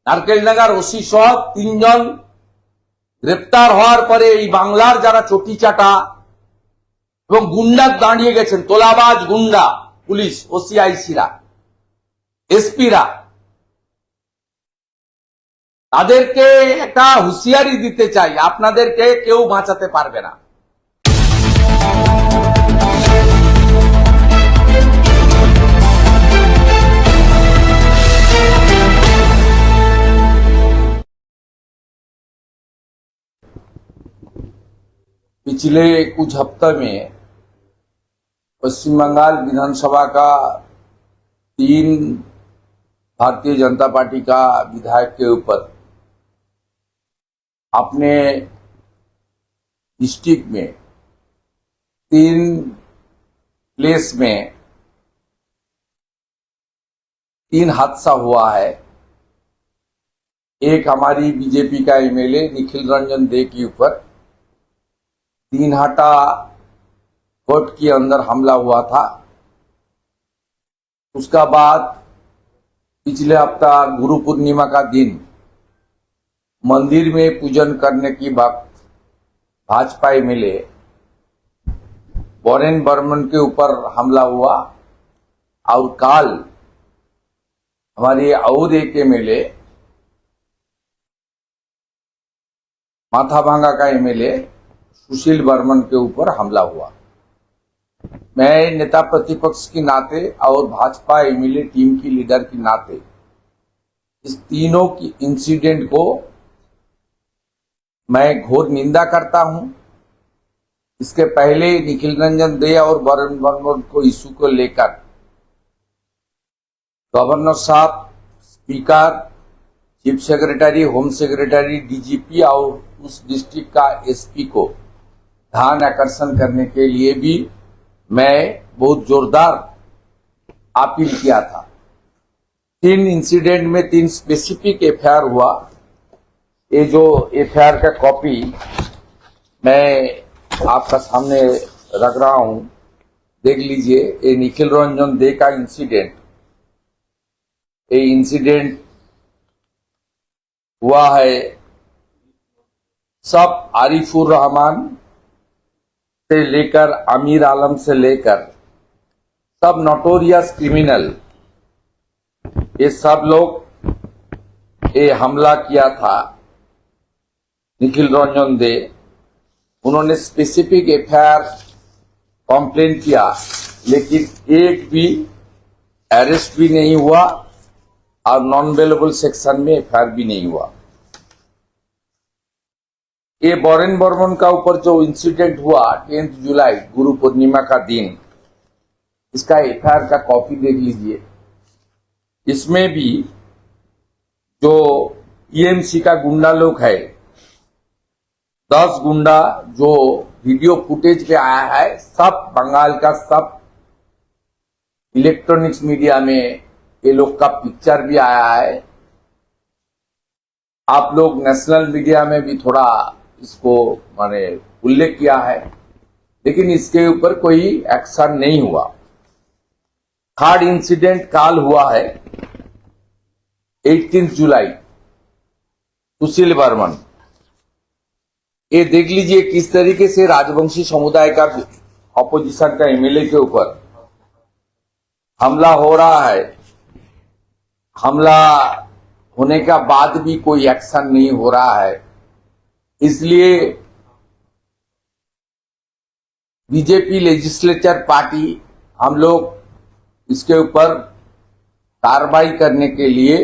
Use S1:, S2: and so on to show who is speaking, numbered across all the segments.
S1: নারকেলডাঙ্গার OC সহ 3 জন গ্রেপ্তার হওয়ার পরে এই বাংলার যারা চটি চাটা এবং গুন্ডা দাঁড়িয়ে গেছেন, তোলাবাজ গুন্ডা, পুলিশ, ওসিআইসিরা, এসপিরা, তাদেরকে একটা হুঁশিয়ারি দিতে চাই, আপনাদেরকে কেউ বাঁচাতে পারবে না। पिछले कुछ हफ्ते में पश्चिम बंगाल विधानसभा का 3 भारतीय जनता पार्टी का विधायक के ऊपर अपने डिस्ट्रिक्ट में 3 प्लेस में 3 हादसा हुआ है। एक हमारी बीजेपी का एमएलए निखिल रंजन दे के ऊपर दीनहाटा कोर्ट के अंदर हमला हुआ था। उसका बाद पिछले हफ्ता गुरु पूर्णिमा का दिन मंदिर में पूजन करने की वक्त भाजपा एमएलए बोरेन बर्मन के ऊपर हमला हुआ और काल हमारे और एक एमएलए माथाभांगा का एमएलए सुशील बर्मन के ऊपर हमला हुआ। मैं नेता प्रतिपक्ष के नाते और भाजपा एमएलए टीम की लीडर के नाते इस तीनों की इंसिडेंट को मैं घोर निंदा करता हूं। इसके पहले निखिल रंजन दे और बोरेन बर्मन को इशू को लेकर गवर्नर साहब, speaker, chief secretary, home secretary, DGP और उस डिस्ट्रिक्ट का एसपी को ध्यान आकर्षण करने के लिए भी मैं बहुत जोरदार अपील किया था। 3 इंसिडेंट में 3 स्पेसिफिक एफआईआर हुआ। ये जो एफआईआर का कॉपी मैं आपका सामने रख रहा हूं, देख लीजिए। ये निखिल रंजन दे का इंसिडेंट, ये इंसिडेंट हुआ है सब आरिफुर रहमान से लेकर आमिर आलम से लेकर सब नोटोरियस क्रिमिनल, ये सब लोग ये हमला किया था। निखिल रंजन दे, उन्होंने स्पेसिफिक एफआईआर कंप्लेन किया, लेकिन एक भी अरेस्ट भी नहीं हुआ और नॉन अवेलेबल सेक्शन में एफआईआर भी नहीं हुआ। ये बोरेन बर्मन का ऊपर जो इंसिडेंट हुआ 10 जुलाई गुरु पूर्णिमा का दिन, इसका एफआईआर का कॉपी देख लीजिए। इसमें भी जो टीएमसी का गुंडा लोग है, 10 गुंडा जो वीडियो फुटेज पे आया है, सब बंगाल का सब इलेक्ट्रॉनिक्स मीडिया में ये लोग का पिक्चर भी आया है। आप लोग नेशनल मीडिया में भी थोड़ा इसको माने उल्लेख किया है, लेकिन इसके ऊपर कोई एक्शन नहीं हुआ। 3rd इंसिडेंट काल हुआ है 18 जुलाई, सुशील बर्मन। ये देख लीजिए किस तरीके से राजवंशी समुदाय का ऑपोजिशन का एमएलए के ऊपर हमला हो रहा है। हमला होने का बाद भी कोई एक्शन नहीं हो रहा है। इसलिए बीजेपी लेजिस्लेचर पार्टी हम लोग इसके ऊपर कार्रवाई करने के लिए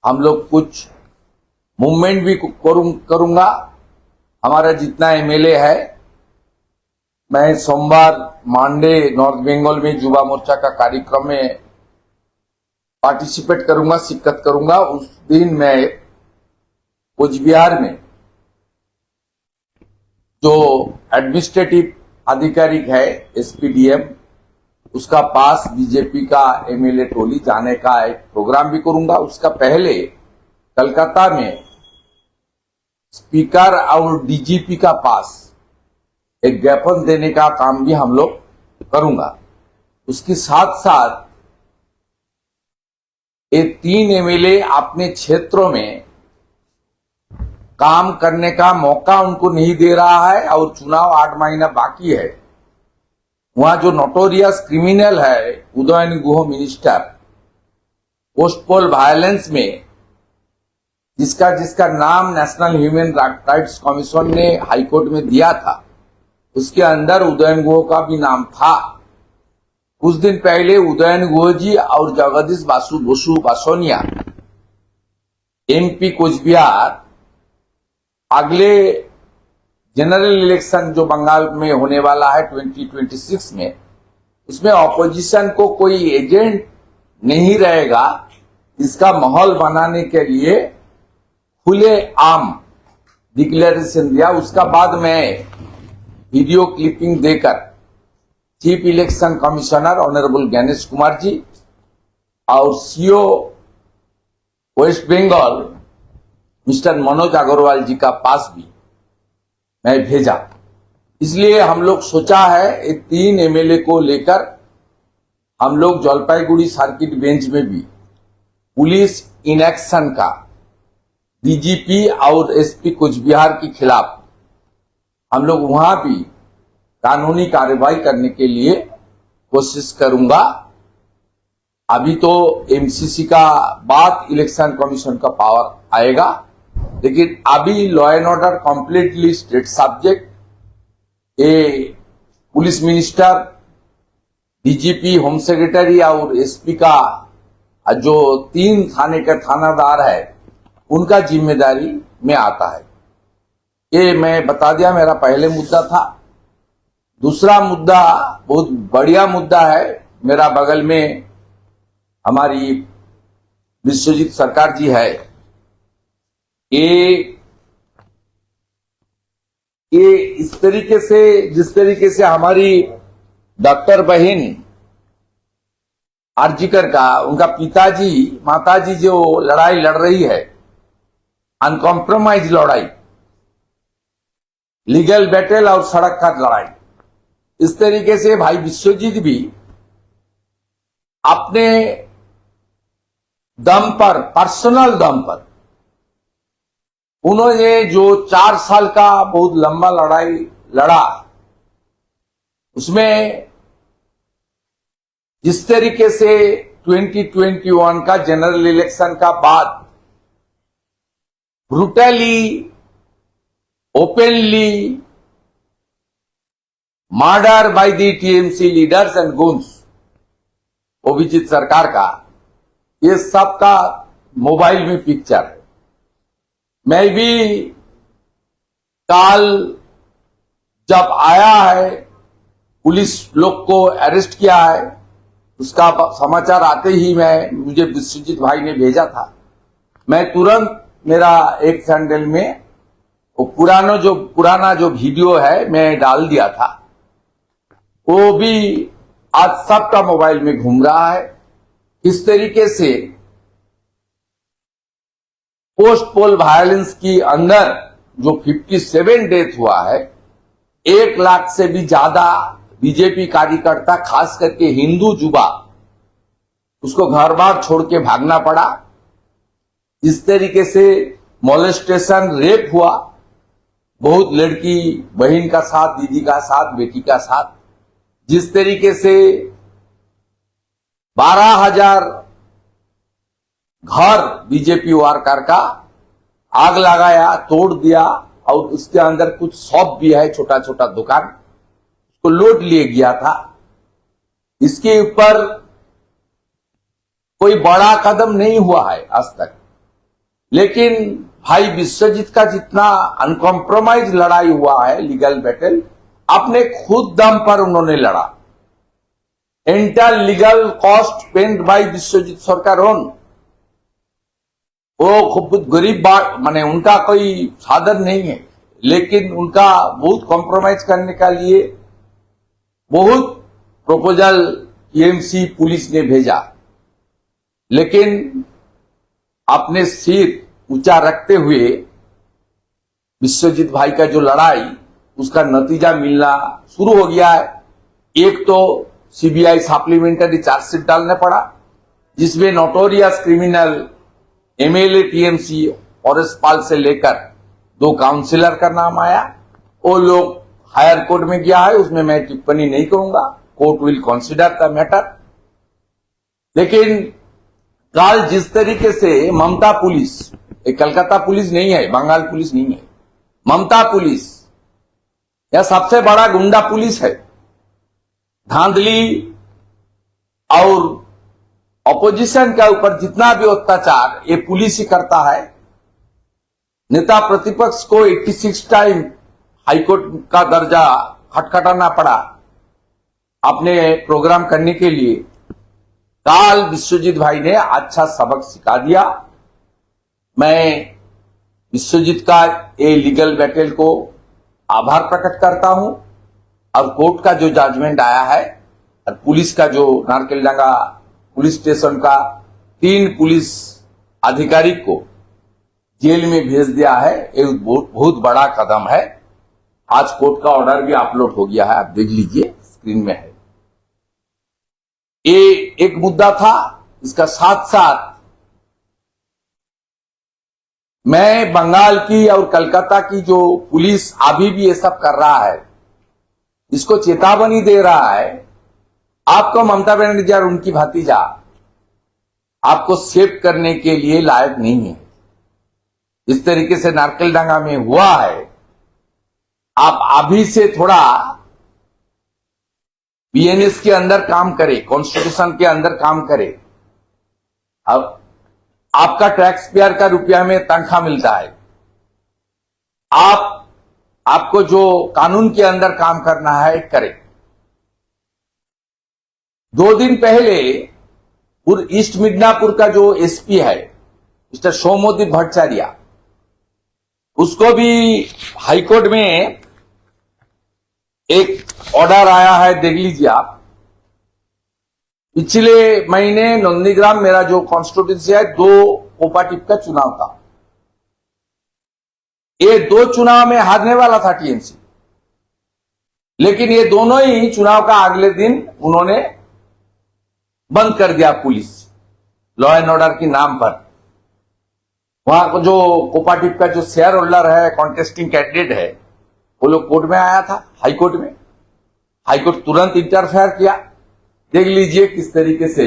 S1: हम लोग कुछ मूवमेंट भी करूंगा। हमारा जितना एमएलए है, मैं सोमवार मांडे नॉर्थ बंगाल में युवा मोर्चा का कार्यक्रम में पार्टिसिपेट करूंगा, शिरकत करूंगा। उस दिन मैं कोचबिहार में जो एडमिनिस्ट्रेटिव आधिकारिक है एसपीडीएम, उसका पास बीजेपी का एमएलए टोली जाने का एक प्रोग्राम भी करूंगा। उसका पहले कलकत्ता में स्पीकर और डीजीपी का पास एक ज्ञापन देने का काम भी हम लोग करूंगा। उसके साथ साथ ये 3 एमएलए अपने क्षेत्रों में काम करने का मौका उनको नहीं दे रहा है और चुनाव 8 महीना बाकी है। वहां जो नोटोरियस क्रिमिनल है उदयन गुह मिनिस्टर, पोस्ट पोल वायलेंस में जिसका नाम नेशनल ह्यूमन राइट्स कमीशन ने हाईकोर्ट में दिया था, उसके अंदर उदयन गुह का भी नाम था। कुछ दिन पहले उदयन गुह जी और जगदीश बसु बासोनिया एमपी कोचबिहार अगले जनरल इलेक्शन जो बंगाल में होने वाला है 2026 में, उसमें ऑपोजिशन को कोई एजेंट नहीं रहेगा, इसका माहौल बनाने के लिए खुले आम डिक्लेरेशन दिया। उसका बाद में वीडियो क्लिपिंग देकर chief election commissioner honourable Ganesh Kumar ji और सीओ वेस्ट बंगाल मिस्टर मनोज अग्रवाल जी का पास भी मैं भेजा। इसलिए हम लोग सोचा है ये 3 एमएलए को लेकर हम लोग जलपाईगुड़ी सर्किट बेंच में भी पुलिस इनएक्शन का डीजीपी और एसपी कोचबिहार के खिलाफ हम लोग वहां भी कानूनी कार्रवाई करने के लिए कोशिश करूंगा। अभी तो एमसीसी का बाद इलेक्शन कमीशन का पावर आएगा, लेकिन अभी law and order completely state subject. ये police minister, DGP, home secretary और एसपी का जो 3 थाने का थानादार है उनका जिम्मेदारी में आता है। ये मैं बता दिया, मेरा पहले मुद्दा था। दूसरा मुद्दा बहुत बढ़िया मुद्दा है। मेरा बगल में हमारी विश्वजीत सरकार जी है। ये इस तरीके से, जिस तरीके से हमारी डॉक्टर बहन आरजीकर का उनका पिताजी माताजी जो लड़ाई लड़ रही है, अनकॉम्प्रोमाइज लड़ाई, लीगल बैटल और सड़क का लड़ाई, इस तरीके से भाई विश्वजीत भी अपने दम पर, पर्सनल दम पर, उन्होंने जो 4 साल का बहुत लंबा लड़ाई लड़ा, उसमें जिस तरीके से 2021 का जनरल इलेक्शन का बाद brutally, openly murder by the TMC leaders and goons, Abhijit Sarkar का, ये सब का मोबाइल में पिक्चर है। मैं भी कल जब आया है, पुलिस लोग को अरेस्ट किया है, उसका समाचार आते ही मुझे विश्वजीत भाई ने भेजा था। मैं तुरंत मेरा एक चैनल में वो पुराना जो वीडियो है मैं डाल दिया था। वो भी आज सबका मोबाइल में घूम रहा है। इस तरीके से पोस्ट पोल वायलेंस की अंदर जो 57 डेथ हुआ है, 1 लाख से भी ज्यादा बीजेपी कार्यकर्ता, खास करके हिंदू युवा, उसको घर बार छोड़ के भागना पड़ा। इस तरीके से मोलेस्टेशन, रेप हुआ, बहुत लड़की बहन का साथ, दीदी का साथ, बेटी का साथ। जिस तरीके से 12,000 घर बीजेपी वर्कर का आग लगाया, तोड़ दिया, और उसके अंदर कुछ शॉप भी है, छोटा छोटा दुकान, उसको लूट लिए गया था। इसके ऊपर कोई बड़ा कदम नहीं हुआ है आज तक, लेकिन भाई विश्वजीत का जितना अनकॉम्प्रोमाइज लड़ाई हुआ है, लीगल बैटल, अपने खुद दम पर उन्होंने लड़ा। Entire legal cost paid by Vishwajit Sarkar own. वो खूब गरीब माने उनका कोई साधन नहीं है, लेकिन उनका बहुत कॉम्प्रोमाइज करने का लिए बहुत प्रपोजल टीएमसी पुलिस ने भेजा, लेकिन अपने सिर ऊंचा रखते हुए विश्वजीत भाई का जो लड़ाई, उसका नतीजा मिलना शुरू हो गया है। एक तो सीबीआई सप्लीमेंटरी चार्जशीट डालने पड़ा, जिसमें नोटोरियस क्रिमिनल एमएलए टीएमसी औरस पाल से लेकर 2 काउंसिलर का नाम आया। वो लोग हायर कोर्ट में गया है, उसमें मैं टिप्पणी नहीं करूंगा, court will consider the matter. लेकिन कल जिस तरीके से ममता पुलिस, ये कलकत्ता पुलिस नहीं है, बंगाल पुलिस नहीं है, ममता पुलिस यह सबसे बड़ा गुंडा पुलिस है। धांधली और ऑपोजिशन के ऊपर जितना भी अत्याचार ये पुलिस ही करता है। नेता प्रतिपक्ष को 86 टाइम हाईकोर्ट का दर्जा खटखटाना पड़ा अपने प्रोग्राम करने के लिए। काल विश्वजीत भाई ने अच्छा सबक सिखा दिया। मैं विश्वजीत का ये लीगल बैटल को आभार प्रकट करता हूं और कोर्ट का जो जजमेंट आया है और पुलिस का जो नारकेलडांगा पुलिस स्टेशन का 3 पुलिस अधिकारी को जेल में भेज दिया है, ये बहुत बड़ा कदम है। आज कोर्ट का ऑर्डर भी अपलोड हो गया है, आप देख लीजिए, स्क्रीन में है। ये एक मुद्दा था। इसका साथ साथ मैं बंगाल की और कलकत्ता की जो पुलिस अभी भी ये सब कर रहा है, इसको चेतावनी दे रहा है, आपको ममता बनर्जी और उनकी भतीजा आपको सेव करने के लिए लायक नहीं है। इस तरीके से नारकेलडांगा में हुआ है, आप अभी से थोड़ा बीएनएस के अंदर काम करें, कॉन्स्टिट्यूशन के अंदर काम करें। अब आपका टैक्स पेयर का रुपया में तनख्वाह मिलता है, आपको जो कानून के अंदर काम करना है करें। 2 दिन पहले ईस्ट मिदनापुर का जो एसपी है मिस्टर सौम्यदीप भट्टाचार्य, उसको भी हाईकोर्ट में एक ऑर्डर आया है, देख लीजिए आप। पिछले महीने नंदीग्राम मेरा जो कॉन्स्टिट्यूंसी है 2 कोऑपरेटिव का चुनाव था। ये 2 चुनाव में हारने वाला था टीएमसी, लेकिन ये दोनों ही चुनाव का अगले दिन उन्होंने बंद कर दिया। पुलिस लॉ एंड ऑर्डर के नाम पर वहां को जो कोऑपरेटिव का जो शेयर होल्डर है, कॉन्टेस्टिंग कैंडिडेट है, वो लोग कोर्ट में आया था, हाईकोर्ट में। हाईकोर्ट तुरंत इंटरफेयर किया। देख लीजिए किस तरीके से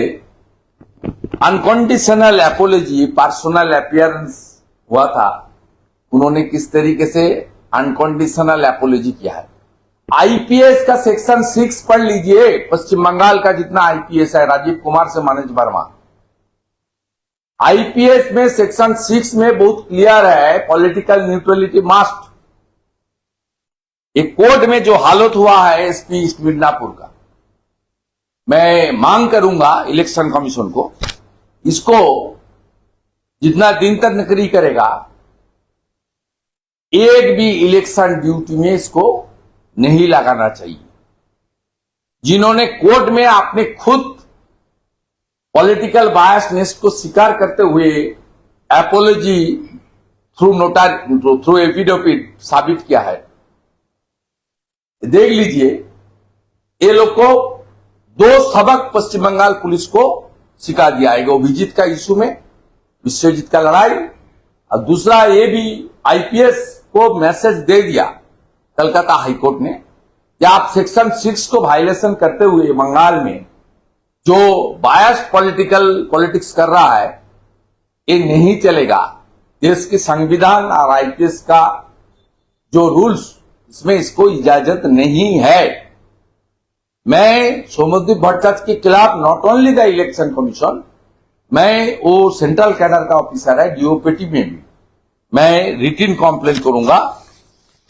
S1: अनकंडीशनल एपोलॉजी, पर्सनल अपीयरेंस हुआ था, उन्होंने किस तरीके से अनकंडीशनल एपोलॉजी किया है। आईपीएस का सेक्शन 6 पढ़ लीजिए, पश्चिम बंगाल का जितना आईपीएस है, राजीव कुमार से मनोज वर्मा। आईपीएस में सेक्शन 6 में बहुत क्लियर है, पॉलिटिकल न्यूट्रलिटी मस्ट। एक कोर्ट में जो हालत हुआ है एसपी ईस्ट मिदनापुर का, मैं मांग करूंगा इलेक्शन कमीशन को, इसको जितना दिन तक नौकरी करेगा, एक भी इलेक्शन ड्यूटी में इसको नहीं लगाना चाहिए। जिन्होंने कोर्ट में आपने खुद पॉलिटिकल बायसनेस को स्वीकार करते हुए एपोलॉजी थ्रू एफिडेविट साबित किया है। देख लीजिए, ये लोग को 2 सबक पश्चिम बंगाल पुलिस को सिखा दिया है। अभिजीत का इशू में विश्वजीत का लड़ाई, और दूसरा ये भी आईपीएस को मैसेज दे दिया कलकत्ता हाईकोर्ट ने कि आप सेक्शन 6 को वायलेशन करते हुए बंगाल में जो बायस्ड पॉलिटिक्स कर रहा है, ये नहीं चलेगा। देश के संविधान और आईपीएस का जो रूल्स, इसमें इसको इजाजत नहीं है। मैं सौम्यदीप भट्टाचार्य के खिलाफ not only the election commission, मैं वो सेंट्रल कैडर का ऑफिसर है डीओपीटी में भी मैं रिटन कंप्लेंट करूंगा,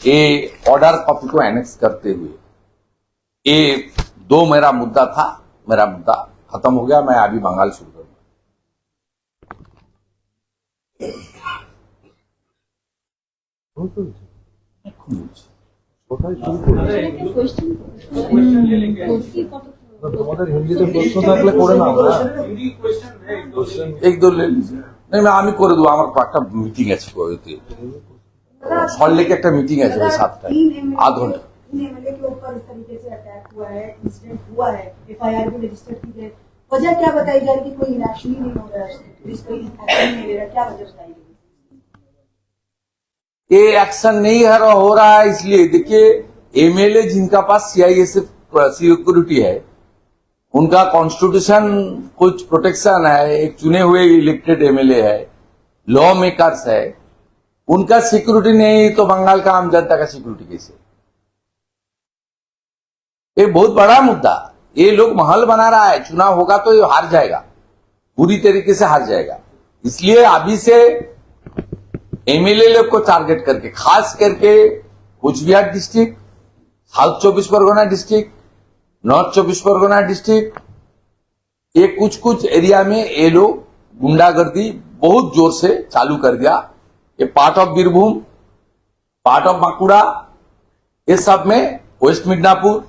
S1: ये ऑर्डर कॉपी को एनेक्स करते हुए। ये 2 मेरा मुद्दा था, मेरा मुद्दा खत्म हो गया। मैं अभी बंगाल शुरू करूंगा। एक 2 ले लीजिए। नहीं, मैं आमी করে দেব, আমার একটা মিটিং আছে কোইতে সল্লেকে একটা মিটিং আছে 7টায়, आध घंटा।
S2: एमएलए के ऊपर इस तरीके से अटैक हुआ है, इंसिडेंट हुआ है, एफआईआर भी रजिस्टर की गई, वजह क्या बताई जा रही कि कोई इलेक्शन ही नहीं हो रहा है, पुलिस कोई एक्शन नहीं ले रहा, क्या वजह बताई गई?
S1: ये एक्शन नहीं हो रहा है इसलिए देखिए, एमएलए जिनका पास सीआईएसएफ सिक्योरिटी है, उनका कॉन्स्टिट्यूशन कुछ प्रोटेक्शन है, एक चुने हुए इलेक्टेड एमएलए है, लॉ मेकर्स है, उनका सिक्योरिटी नहीं तो बंगाल का आम जनता का सिक्योरिटी कैसे? ये बहुत बड़ा मुद्दा। ये लोग महल बना रहा है, चुनाव होगा तो ये हार जाएगा, पूरी तरीके से हार जाएगा। इसलिए अभी से एमएलए लोग को टारगेट करके, खास करके Coochbehar district, south 24 Parganas district, north 24 Parganas district, ये कुछ एरिया में ये लोग गुंडागर्दी बहुत जोर से चालू कर दिया। ये part of Birbhum, part of Bankura, ये सब में वेस्ट मिदनापुर,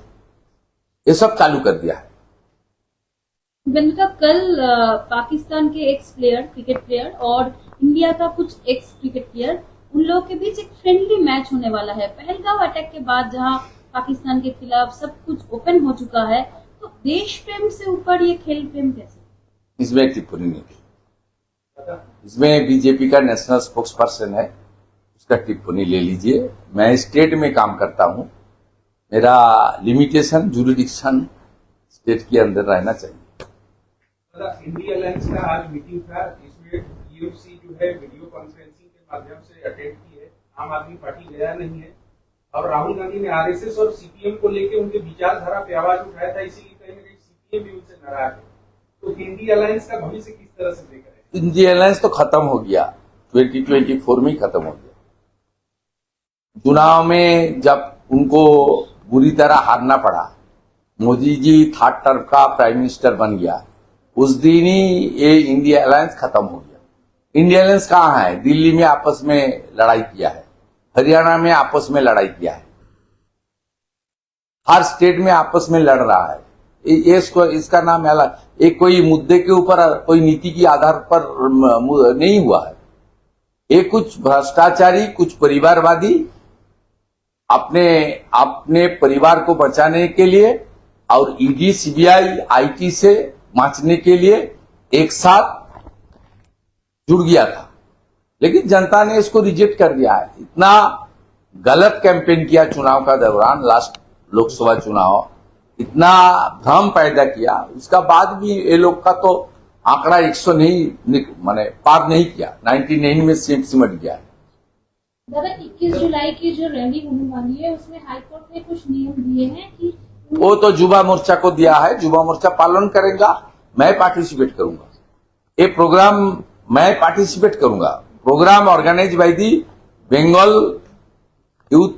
S1: ये सब चालू कर दिया है।
S3: बेनका, कल पाकिस्तान के एक्स प्लेयर, क्रिकेट प्लेयर और इंडिया का कुछ एक्स क्रिकेट प्लेयर, उन लोगों के बीच एक फ्रेंडली मैच होने वाला है। पहलगाम अटैक के बाद जहां पाकिस्तान के खिलाफ सब कुछ ओपन हो चुका है, तो देश प्रेम से ऊपर ये खेल प्रेम कैसे?
S1: इसमें टिप्पणी नहीं की। इसमें बीजेपी का नेशनल स्पोक्स पर्सन है, उसका टिप्पणी ले लीजिए। मैं स्टेट में काम करता हूं, मेरा लिमिटेशन जुरिडिक्शन स्टेट के अंदर रहना चाहिए।
S4: इंडिया अलायंस का आज मीटिंग था, इसमें यूएफसी जो है वीडियो कॉन्फ्रेंसिंग के माध्यम से अटेंड की है। आम आदमी पार्टी गया नहीं है और राहुल गांधी ने आरएसएस और सीपीएम को लेकर उनके विचारधारा पे आवाज उठाया था, इसीलिए कहीं ना कहीं सीपीएम भी उनसे नाराज है। तो इंडिया अलायंस का भविष्य किस तरह से देख रहे हैं?
S1: इंडिया अलायंस तो खत्म हो गया, 2024 में ही खत्म हो गया। चुनाव में जब उनको बुरी तरह हारना पड़ा, मोदी जी थर्ड टर्म का प्राइम मिनिस्टर बन गया, उस दिन ही ये इंडिया अलायंस खत्म हो गया। इंडिया अलायंस कहाँ है? दिल्ली में आपस में लड़ाई किया है, हरियाणा में आपस में लड़ाई किया है, हर स्टेट में आपस में लड़ रहा है। इसका नाम अलग, एक कोई मुद्दे के ऊपर कोई नीति के आधार पर नहीं हुआ है। ये कुछ भ्रष्टाचारी, कुछ परिवारवादी अपने परिवार को बचाने के लिए और ईडी, सीबीआई, आईटी से बचने के लिए एक साथ जुड़ गया था, लेकिन जनता ने इसको रिजेक्ट कर दिया है। इतना गलत कैंपेन किया चुनाव का दौरान, लास्ट लोकसभा चुनाव, इतना भ्रम पैदा किया, उसका बाद भी ये लोग का तो आंकड़ा 100 नहीं माने पार नहीं किया, 99 में सिमट गया है।
S3: दादा, 21 जुलाई की जो रैली होने वाली है, उसमें हाईकोर्ट ने कुछ नियम दिए हैं कि
S1: वो तो युवा मोर्चा को दिया है, युवा मोर्चा पालन करेगा। मैं पार्टिसिपेट करूंगा, ये प्रोग्राम मैं पार्टिसिपेट करूंगा। Program organise by the Bengal youth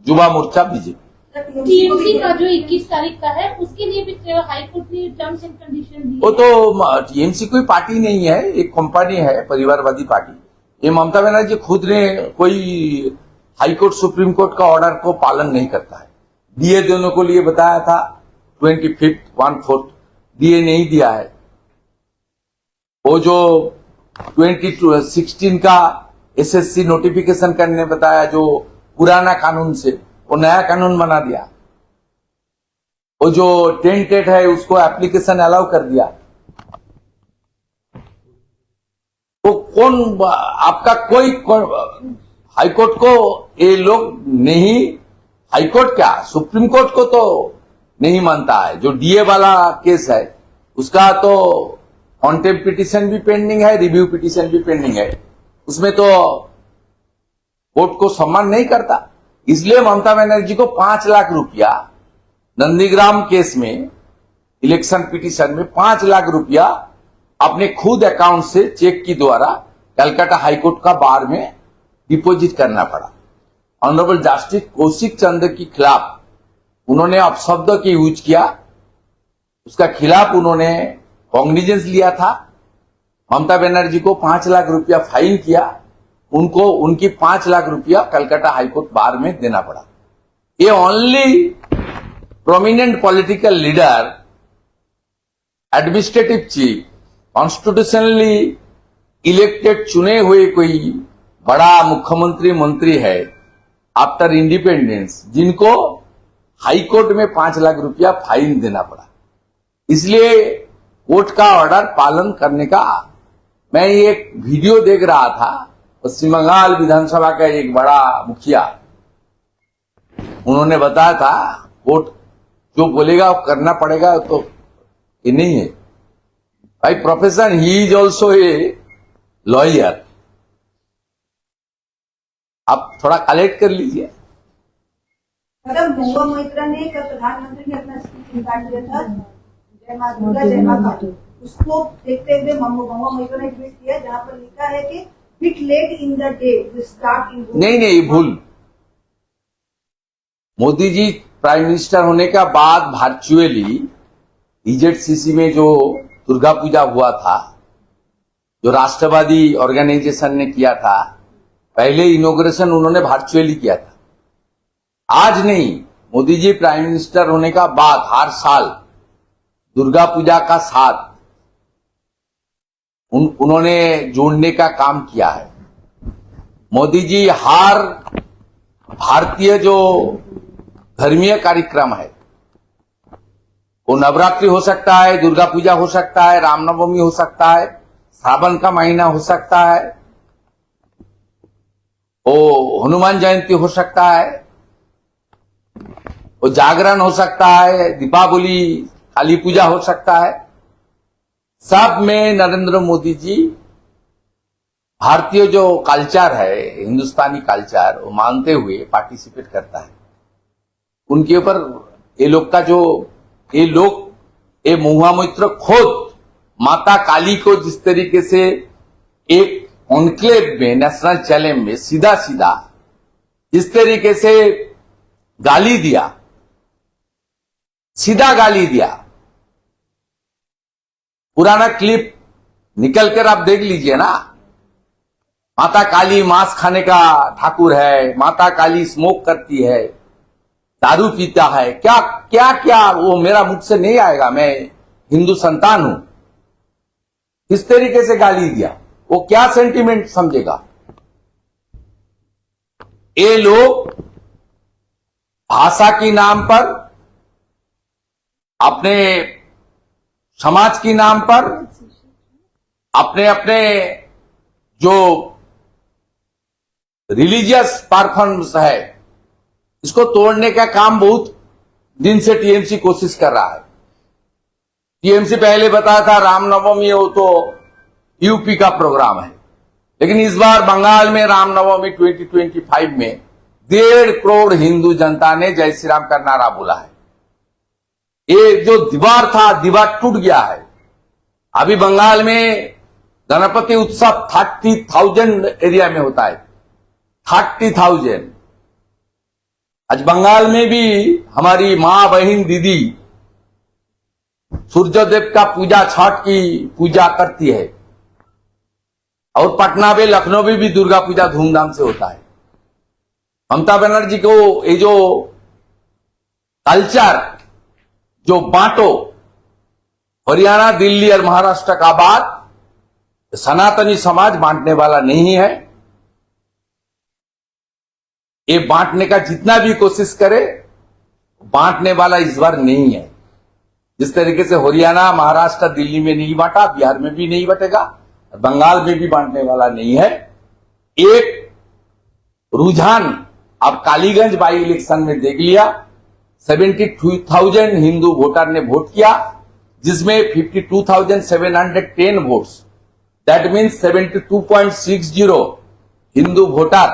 S1: Yuva Morcha BJP.
S3: TMC का जो 21 तारीख का है, उसके लिए भी हाईकोर्ट ने टर्म्स एंड कंडीशन दी।
S1: वो तो टीएमसी कोई पार्टी नहीं है, एक कंपनी है, परिवारवादी पार्टी। ये ममता बनर्जी खुद ने कोई हाईकोर्ट, सुप्रीम कोर्ट का ऑर्डर को पालन नहीं करता है। डीए दोनों को लिए बताया था 25th 1/4, डीए नहीं दिया है। वो जो 2016 का एसएससी नोटिफिकेशन करने बताया, जो पुराना कानून से वो नया कानून बना दिया। वो जो टेंटेड है उसको एप्लीकेशन अलाउ कर दिया। तो कौन आपका कोई हाईकोर्ट को ये लोग नहीं, हाईकोर्ट क्या सुप्रीम कोर्ट को तो नहीं मानता है। जो डीए वाला केस है उसका तो कॉन्टेम्प्ट पिटीशन भी पेंडिंग है, रिव्यू पिटीशन भी पेंडिंग है, उसमें तो कोर्ट को सम्मान नहीं करता। इसलिए ममता बनर्जी को 5 लाख रुपया नंदीग्राम केस में, इलेक्शन पिटीशन में 5 लाख रुपया अपने खुद अकाउंट से चेक के द्वारा कलकत्ता हाईकोर्ट का बार में डिपॉजिट करना पड़ा। ऑनरेबल जस्टिस कौशिक चंद्र के खिलाफ उन्होंने अपशब्द की यूज किया, उसका खिलाफ उन्होंने कॉग्निजेंस लिया था। ममता बनर्जी को 5 लाख रुपया फाइन किया, उनको उनकी 5 लाख रुपया कलकत्ता हाईकोर्ट बार में देना पड़ा। ये only prominent political leader, administrative chief, constitutionally elected चुने हुए कोई बड़ा मुख्यमंत्री मंत्री है आफ्टर इंडिपेंडेंस, जिनको हाईकोर्ट में 5 लाख रुपया फाइन देना पड़ा। इसलिए कोर्ट का ऑर्डर पालन करने का। मैं ये एक वीडियो देख रहा था, पश्चिम बंगाल विधानसभा का एक बड़ा मुखिया, उन्होंने बताया था कोर्ट जो बोलेगा वो करना पड़ेगा, तो ये नहीं है भाई profession, he is also a lawyer. आप थोड़ा कलेक्ट कर लीजिए।
S2: मैडम, गंगा मोहित्रा ने कल प्रधानमंत्री ने अपना स्पीच निकाल दिया था जय मां दुर्गा जय मां काली, उसको देखते हुए गंगा मोहित्रा ने ट्वीट किया जहां पर लिखा है कि bit late in the day we start in.
S1: नहीं, भूल। मोदी जी प्राइम मिनिस्टर होने का बाद वर्चुअली EZCC में जो दुर्गा पूजा हुआ था, जो राष्ट्रवादी ऑर्गेनाइजेशन ने किया था, पहले इनॉग्रेशन उन्होंने वर्चुअली किया था। आज नहीं, मोदी जी प्राइम मिनिस्टर होने का बाद हर साल दुर्गा पूजा का साथ उन्होंने जोड़ने का काम किया है। मोदी जी हर भारतीय जो धर्मीय कार्यक्रम है, वो नवरात्रि हो सकता है, दुर्गा पूजा हो सकता है, रामनवमी हो सकता है, सावन का महीना हो सकता है, वो हनुमान जयंती हो सकता है, वो जागरण हो सकता है, दीपावली, काली पूजा हो सकता है, सब में नरेंद्र मोदी जी भारतीय जो कल्चर है, हिंदुस्तानी कल्चर, वो मानते हुए पार्टिसिपेट करता है। उनके ऊपर ये मुहुआ मोइत्र खुद माता काली को जिस तरीके से एक ऑनक्लेव में, नेशनल चैलेंज में सीधा सीधा जिस तरीके से गाली दिया, सीधा गाली दिया, पुराना क्लिप निकल कर आप देख लीजिए ना। माता काली मांस खाने का ठाकुर है, माता काली स्मोक करती है, दारू पीता है, क्या क्या क्या, वो मेरा मुख से नहीं आएगा, मैं हिंदू संतान हूं। किस तरीके से गाली दिया, वो क्या सेंटीमेंट समझेगा। ये लोग भाषा की नाम पर, अपने समाज की नाम पर, अपने अपने जो रिलीजियस परफॉर्मेंस है, इसको तोड़ने का काम बहुत दिन से टीएमसी कोशिश कर रहा है। टीएमसी पहले बताया था रामनवमी हो तो यूपी का प्रोग्राम है, लेकिन इस बार बंगाल में रामनवमी 2025 में 1.5 करोड़ हिंदू जनता ने जय श्री राम का नारा बोला है। ये जो दीवार था, दीवार टूट गया है। अभी बंगाल में गणपति उत्सव 30,000 एरिया में होता है, 30,000। आज बंगाल में भी हमारी मां बहन दीदी सूर्यदेव का पूजा, छठ की पूजा करती है, और पटना में, लखनऊ में भी दुर्गा पूजा धूमधाम से होता है। ममता बनर्जी को ये जो कल्चर जो बांटो, हरियाणा, दिल्ली और महाराष्ट्र का बाद सनातनी समाज बांटने वाला नहीं है। ये बांटने का जितना भी कोशिश करे, बांटने वाला इस बार नहीं है। जिस तरीके से हरियाणा, महाराष्ट्र, दिल्ली में नहीं बांटा, बिहार में भी नहीं बटेगा, बंगाल में भी बांटने वाला नहीं है। एक रुझान आप कालीगंज बाई इलेक्शन में देख लिया, 72,000 हिंदू वोटर ने वोट किया, जिसमें 52,710 votes, that means 72.60 Hindu voter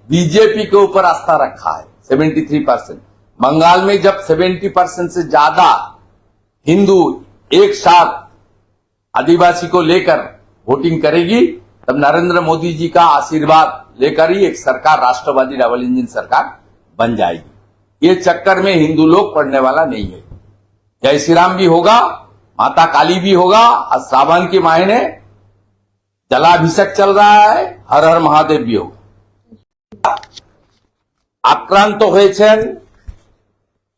S1: BJP के ऊपर आस्था रखा है, 73%। बंगाल में जब 70% से ज्यादा हिंदू एक साथ आदिवासी को लेकर वोटिंग करेगी, तब नरेंद्र मोदी जी का आशीर्वाद लेकर ही एक सरकार, राष्ट्रवादी डबल इंजन सरकार बन जाएगी। ये चक्कर में हिंदू लोग पड़ने वाला नहीं है। जय श्री राम भी होगा, माता काली भी होगा, और सावन के महीने जलाभिषेक चल रहा है, हर हर महादेव भी होगा। আক্রান্ত হয়েছেন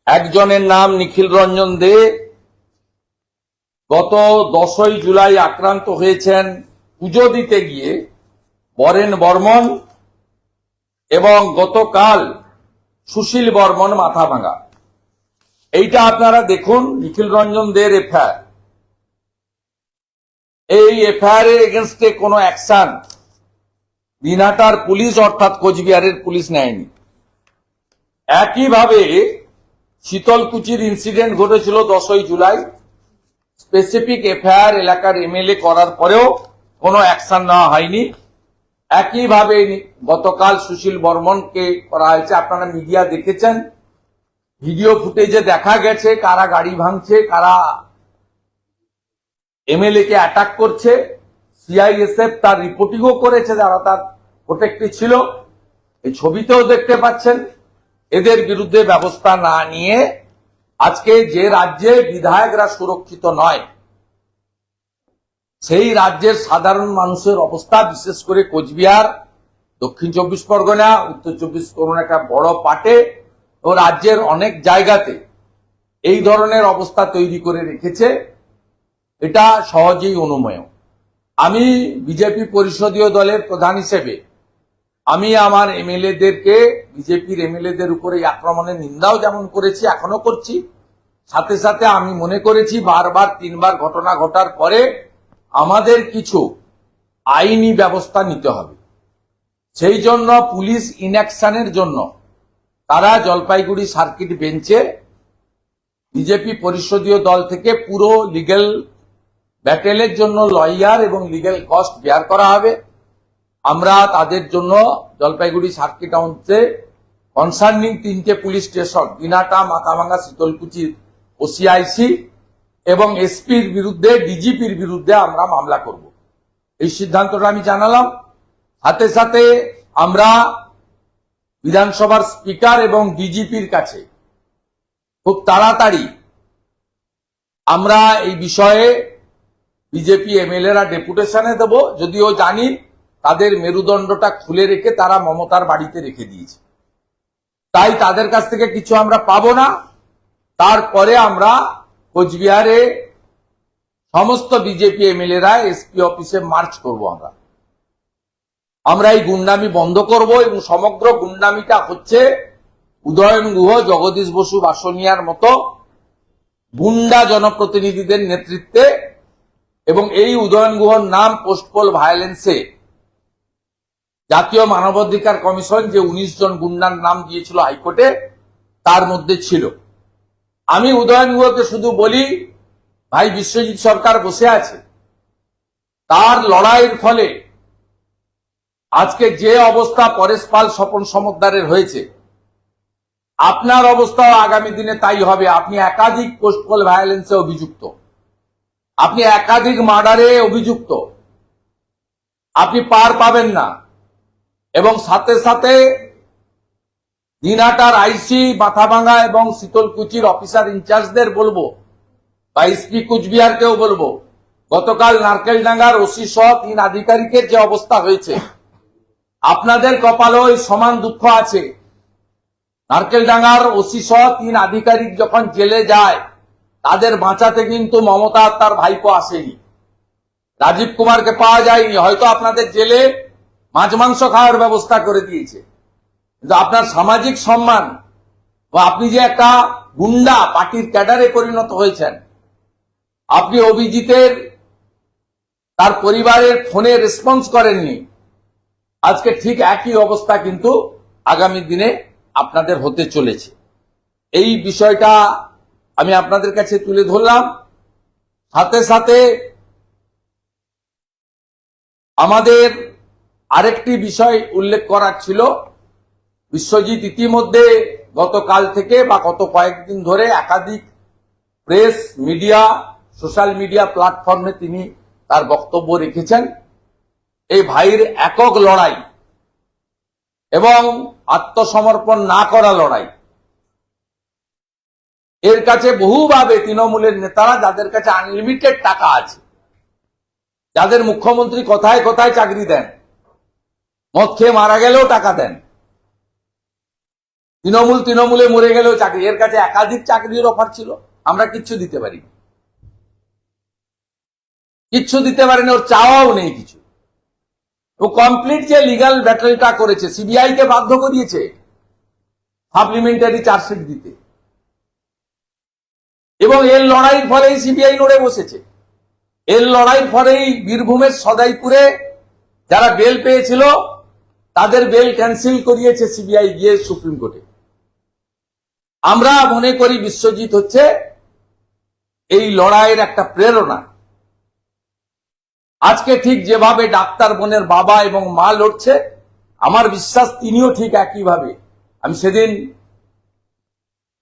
S1: একজনের নাম নিখিল রঞ্জন দে। গত 10ই জুলাই আক্রান্ত হয়েছেন পুজো দিতে গিয়ে বরেন বর্মন, এবং গতকাল সুশীল বর্মন মাথাভাঙা। এইটা আপনারা দেখুন, নিখিল রঞ্জন দের এফআইআর। এই এফআইআর এর এগেনস্টে কোনো অ্যাকশন দিনহাটার পুলিশ অর্থাৎ কোচবিহারের পুলিশ নেয়নি। একইভাবে শীতলকুচির ইনসিডেন্ট ঘটেছিল 10ই জুলাই, স্পেসিফিক এফআইআর এলাকার এমএলএ করার পরেও কোনো অ্যাকশন নেওয়া হয়নি। একইভাবে গতকাল সুশীল বর্মনকে করা হয়েছে। আপনারা মিডিয়া দেখেছেন, ভিডিও ফুটেজে দেখা গেছে কারা গাড়ি ভাঙছে, কারা এমএলএ কে অ্যাটাক করছে। সিআইএসএফ তার রিপোর্টিংও করেছে, যারা তার প্রোটেক্টে ছিল। এই ছবিতেও দেখতে পাচ্ছেন। এদের বিরুদ্ধে ব্যবস্থা না নিয়ে আজকে যে রাজ্যে বিধায়করা সুরক্ষিত নয়, সেই রাজ্যের সাধারণ মানুষের অবস্থা, বিশেষ করে কোচবিহার, দক্ষিণ 24 পরগনা, উত্তর 24 পরগনা একটা বড় পাটে ও রাজ্যের অনেক জায়গাতে এই ধরনের অবস্থা তৈরি করে রেখেছে। এটা সহজেই অনুমেয়। আমি বিজেপি পরিষদীয় দলের প্রধান হিসেবে আমি আমার এমএলএদেরকে, বিজেপির এমএলএদের উপরে আক্রমণের নিন্দাও যেমন করেছি, এখনো করছি। সাথে সাথে আমি মনে করেছি বারবার 3বার ঘটনা ঘটার পরে আমাদের কিছু আইনি ব্যবস্থা নিতে হবে। সেই জন্য পুলিশ ইনঅ্যাকশনের জন্য তারা জলপাইগুড়ি সার্কিট বেঞ্চে বিজেপি পরিষদীয় দল থেকে পুরো লিগ্যাল ব্যাটেলের জন্য লয়ার এবং লিগ্যাল কস্ট বেয়ার করা হবে। আমরা তাদের জন্য জলপাইগুড়ি সার্কিট হাউসে কনসার্নিং 3টে police station, Dinhata, Mathabhanga, Sitalkuchi, OC IC এবং এসপির বিরুদ্ধে, ডিজিপির বিরুদ্ধে আমরা মামলা করব। এই সিদ্ধান্তটা আমি জানালাম। সাথে সাথে আমরা বিধানসভার স্পিকার এবং ডিজিপির কাছে খুব তাড়াতাড়ি আমরা এই বিষয়ে বিজেপি এমএলএরা ডেপুটেশনে দেব। যদিও জানি তাদের মেরুদণ্ডটা খুলে রেখে তারা মমতার বাড়িতে রেখে দিয়েছে, তাই তাদের কাছ থেকে কিছু আমরা পাবো না। তারপরে আমরা কোচবিহারে সমস্ত বিজেপি এমএলএরা এসপি অফিসে মার্চ করব। আমরা এই গুন্ডামি বন্ধ করব এবং সমগ্র গুন্ডামিটা হচ্ছে উদয়ন গুহ, জগদীশ বসু, বাসনিয়ার মতো গুন্ডা জনপ্রতিনিধিদের নেতৃত্বে। এবং এই উদয়ন গুহর নাম পোস্টপোল ভায়োলেন্সে জাতীয় মানবাধিকার কমিশন যে 19 জন গুন্ডার নাম দিয়েছিল হাইকোর্টে, তার মধ্যে ছিল। আমি উদয়ন গুহকে শুধু বলি, ভাই বিশ্বজিৎ সরকার বসে আছে, তার লড়াইয়ের ফলে আজকে যে অবস্থা পরেশ পাল, স্বপন সমদ্দারের হয়েছে, আপনার অবস্থাও আগামী দিনে তাই হবে। আপনি একাধিক পোস্টপোল ভায়োলেন্সে অভিযুক্ত, আপনি একাধিক মার্ডারে অভিযুক্ত, আপনি পার পাবেন না। এবং সাথে সাথে দিনহাটার আইসি, মাথাভাঙ্গা এবং শীতলকুচির অফিসার ইনচার্জদের বলবো, বা এসপি কুচবিহারকেও বলবো, গতকাল নারকেলডাঙ্গার ওসি সহ 3 আধিকারিকের যে অবস্থা হয়েছে, আপনাদের কপালেও সমান দুঃখ আছে। নারকেলডাঙ্গার ওসি সহ 3 আধিকারিক যখন জেলে যায়, তাদের বাঁচাতে কিন্তু মমতা আর তার ভাইপো আসেনি, রাজীব কুমারকে পাওয়া যায়নি। হয়তো আপনাদের জেলে মাছ মাংস খাওয়ার ব্যবস্থা করে দিয়েছে, কিন্তু আপনার সামাজিক সম্মান বা আপনি যে একটা গুন্ডা পার্টির ক্যাডারে পরিণত হয়েছেন, আপনি অভিজিতের তার পরিবারের ফোনে রেসপন্স করেননি, আজকে ঠিক একই অবস্থা কিন্তু আগামী দিনে আপনাদের হতে চলেছে। এই বিষয়টা আমি আপনাদের কাছে তুলে ধরলাম। সাথে সাথে আমাদের আরেকটি বিষয় উল্লেখ করার ছিল। বিশ্বজিৎ ইতিমধ্যে গতকাল থেকে বা গত কয়েকদিন ধরে একাধিক প্রেস, মিডিয়া, সোশ্যাল মিডিয়া প্ল্যাটফর্মে তিনি তার বক্তব্য রেখেছেন। এই ভাইয়ের একক লড়াই এবং আত্মসমর্পণ না করা লড়াই, এর কাছে বহুভাবে তৃণমূলের নেতারা, যাদের কাছে আনলিমিটেড টাকা আছে, যাদের মুখ্যমন্ত্রী কোথায় কোথায় চাকরি দেন, মদ খেয়ে মারা গেলেও টাকা দেন, তৃণমূলে মরে গেলেও চাকরি, এর কাছে একাধিক চাকরির অফার ছিল। আমরা কিচ্ছু দিতে পারি, কিচ্ছু দিতে পারিনি, ওর চাওয়াও নেই কিছু। ও কমপ্লিট যে লিগ্যাল ব্যাটেলটা করেছে, সিবিআই কে বাধ্য করিয়েছে সাপ্লিমেন্টারি চার্জশিট দিতে, এবং এর লড়াইয়ের ফলেই সিবিআই লড়ে বসেছে। এর লড়াইয়ের পরেই বীরভূমের সদাইপুরে যারা বেল পেয়েছিল তাদের বেল ক্যান্সেল করিয়েছে সিবিআই গিয়ে সুপ্রিম কোর্টে। আমরা মনে করি বিশ্বজিৎ হচ্ছে এই লড়াইয়ের একটা প্রেরণা। আজকে ঠিক যেভাবে ডাক্তার বোনের বাবা এবং মা লড়ছে, আমার বিশ্বাস তিনিও ঠিক একইভাবে। আমি সেদিন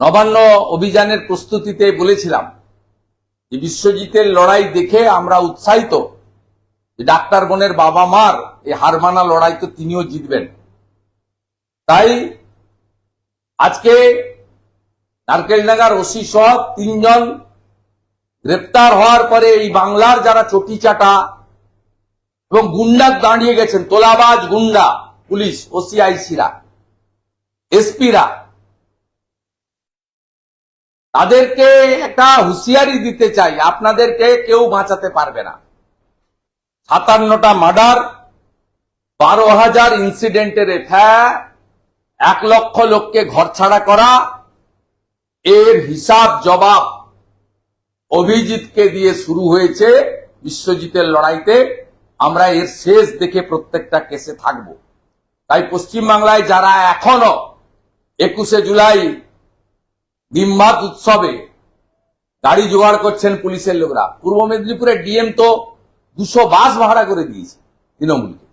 S1: নবান্ন অভিযানের প্রস্তুতিতে বলেছিলাম যে বিশ্বজিতের লড়াই দেখে আমরা উৎসাহিত, যে ডাক্তার বোনের বাবা মার এই হারমানা লড়াই তো তিনিও জিতবেন। তাই আজকে নারকেলডাঙ্গার ওসি সহ 3 জন গ্রেপ্তার হওয়ার পরে এই বাংলার যারা চটিচাটা এবং গুন্ডা দাঁড়িয়ে গেছেন, তোলাবাজ গুন্ডা, পুলিশ, ওসিআইসিরা, এসপিরা, তাদেরকে একটা হুঁশিয়ারি দিতে চাই, আপনাদেরকে কেউ বাঁচাতে পারবে না। 57টা মার্ডার, 12,000 ইনসিডেন্টের এফআইআর, 1 লক্ষ লোককে ঘরছাড়া করা, এর হিসাব জবাব অভিজিৎকে দিয়ে শুরু হয়েছে। বিশ্বজিতের লড়াইতে আমরা এর শেষ দেখে প্রত্যেকটা কেসে থাকব। তাই পশ্চিমবাংলায় যারা এখনো 21শে জুলাই ডিমভাত উৎসবে গাড়ি জোগাড় করছেন পুলিশের লোকরা, পূর্ব মেদিনীপুরের ডিএম তো 200 বাস ভাড়া করে দিয়েছে তৃণমূলকে,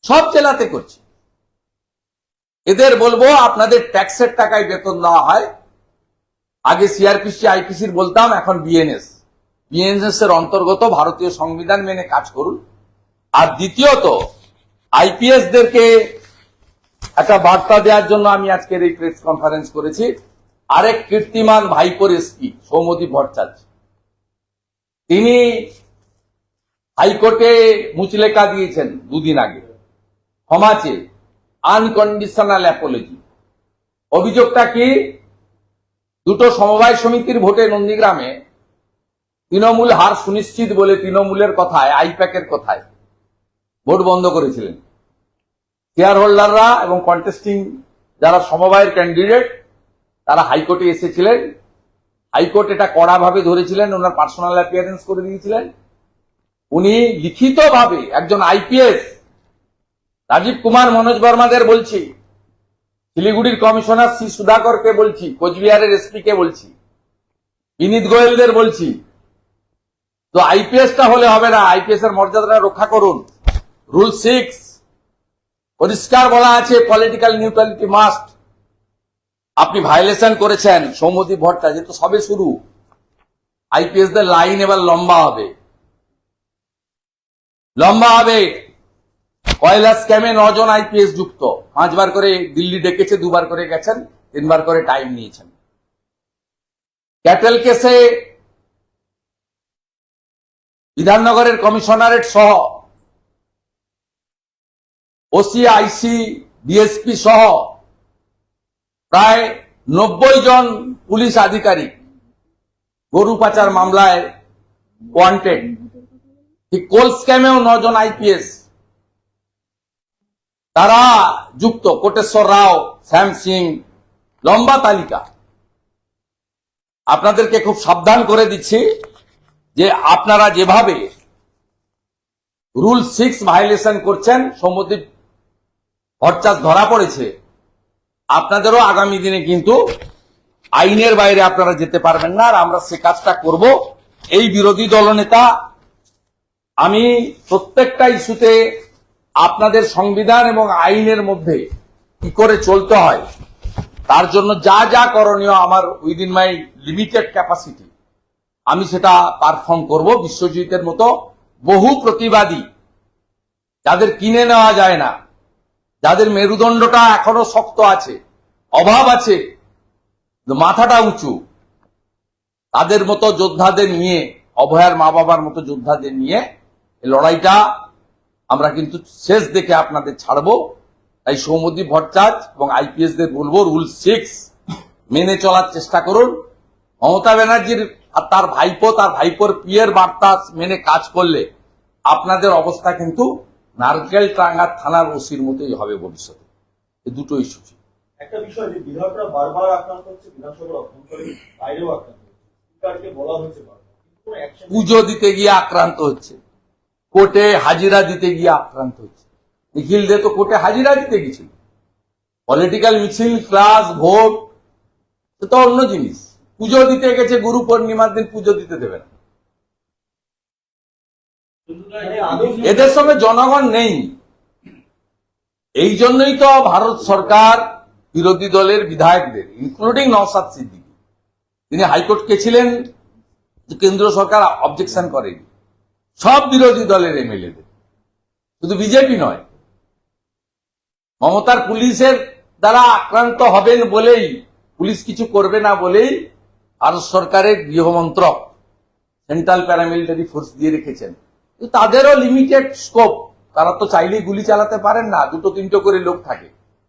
S1: সব জেলাতে করছে। এদের বলবো আপনাদের ট্যাক্সের টাকায় বেতন দেওয়া হয়। আগে সিআরপিসি আইপিসির বলতাম, এখন বিএনএস এর অন্তর্গত ভারতীয় সংবিধান মেনে কাজ করুন। আর দ্বিতীয়ত আইপিএস দেরকে একটা বার্তা দেওয়ার জন্য আমি আজকের এই প্রেস কনফারেন্স করেছি। আরেক কীর্তিমান ভাইপোর এসপি সৌম্যদীপ ভট্টাচার্য, তিনি হাইকোর্টে মুচলেখা দিয়েছেন 2 দিন আগে, ক্ষমা চেয়ে, আনকন্ডিশনাল অ্যাপোলজি। অভিযোগটা কি? দুটো সমবায় সমিতির ভোটে নন্দীগ্রামে তৃণমূল হার সুনিশ্চিত বলে তৃণমূলের কথায়, আইপ্যাকের কথায় ভোট বন্ধ করেছিলেন। শেয়ার হোল্ডাররা এবং কন্টেস্টিং যারা সমবায়ের ক্যান্ডিডেট তারা হাইকোর্টে এসেছিলেন। হাইকোর্ট এটা কড়াভাবে ধরেছিলেন, ওনার পার্সোনাল অ্যাপিয়ারেন্স করে দিয়েছিলেন। উনি লিখিতভাবে একজন আইপিএস, রাজীব কুমার, মনোজ বর্মাদের বলছি, শিলিগুড়ির কমিশনার শ্রী সুধাকরকে বলছি, কোচবিহারের এসপি কে বলছি, বিনীত গোয়েলদের বলছি, তো আইপিএসটা হলে হবে না, আইপিএস এর মর্যাদাটা রক্ষা করুন। রুল 6 পরিষ্কার বলা আছে, পলিটিক্যাল নিউট্রালিটি মাস্ট। আপনি ভায়োলেশন করেছেন সৌম্যদীপ ভট্টাচার্য, তো সবে শুরু। আইপিএস দের লাইন এবার লম্বা হবে। কয়লা স্ক্যামে 9 জন আইপিএস যুক্ত, 5 বার করে দিল্লি ডেকেছে, 2 বার করে গেছেন, 3 বার করে টাইম নিয়েছেন। ক্যাটেল কেসে বিধাননগরের কমিশনারেট সহ ওসি, আইসি, ডিএসপি সহ প্রায় 90 জন পুলিশ আধিকারিক গরু পাচার মামলায় ওয়ান্টেড। ঠিক কোল স্ক্যামেও 9 জন আইপিএস তারা যুক্ত, কোটেশ্বর রাও, শ্যাম সিং, লম্বা তালিকা। আপনাদেরকে খুব সাবধান করে দিচ্ছি যে আপনারা যেভাবে রুল 6 ভায়োলেশন করছেন, সৌম্যদীপ ভট্টাচার্য ধরা পড়েছে, আপনাদেরও আগামী দিনে কিন্তু আইনের বাইরে আপনারা যেতে পারবেন না। আর আমরা সে কাজটা করব। এই বিরোধী দলনেতা, আমি প্রত্যেকটা ইস্যুতে আপনাদের সংবিধান এবং আইনের মধ্যে কি করে চলতে হয় তার জন্য যা যা করণীয় আমার উইদিন মাই লিমিটেড ক্যাপাসিটি আমি সেটা পারফর্ম করব। বিশ্বজিতের মতো বহু প্রতিবাদী, যাদের কিনে নেওয়া যায় না, যাদের মেরুদণ্ডটা এখনো শক্ত আছে, অভাব আছে, মাথাটা উঁচু, তাদের মতো যোদ্ধাদের নিয়ে, অভয়ার মা বাবার মতো যোদ্ধাদের নিয়ে এই লড়াইটা আমরা কিন্তু শেষ দেখে আপনাদের ছাড়বো। তাই সৌম্যদীপ ভট্টাচার্য এবং আইপিএস দের বলবো, রুল 6 মেনে চলার চেষ্টা করুন। মমতা ব্যানার্জির আর তার ভাইপোর পিয়ের বার্তা মেনে কাজ করলে আপনাদের অবস্থা কিন্তু নারকেলডাঙ্গা থানার ওসির মতোই হবে ভবিষ্যতে। এই দুটো ইস্যু ছিল।
S5: একটা বিষয় যে বিধায়করা বারবার আক্রান্ত হচ্ছে, বিধানসভার অভ্যন্তরে বাইরেও আক্রান্ত হচ্ছে, স্পিকারকে বলা হয়েছে বারবার, কিন্তু
S1: পুজো দিতে গিয়ে আক্রান্ত হচ্ছে, কোর্টে হাজিরা দিতে গিয়ে আক্রান্ত হচ্ছে। নিখিল দে তো কোর্টে হাজিরা দিতে গেছিল। পলিটিক্যাল মিছিল, ক্লাস, ভোট তো অন্য জিনিস। পুজো দিতে গেছে, গুরু পূর্ণিমার দিন পুজো দিতে দেবে না। এদের সঙ্গে জনগণ নেই। এই জন্যই তো ভারত সরকার বিরোধী দলের বিধায়কদের, ইনক্লুডিং নওশাদ সিদ্দিকী, তিনি হাইকোর্ট গেছিলেন, কেন্দ্র সরকার অবজেকশন করেনি। সব বিরোধী দলের এমএলএদের, শুধু বিজেপি নয়, মমতার পুলিশের দ্বারা আক্রান্ত হবেন বলেই, পুলিশ কিছু করবে না বলেই ভারত সরকারের গৃহমন্ত্রক সেন্ট্রাল প্যারামিলিটারি ফোর্স দিয়ে রেখেছেন। তাদেরও লিমিটেড স্কোপ, তারা তো চাইলেই গুলি চালাতে পারেন না, দুটো তিনটে করে লোক থাকে।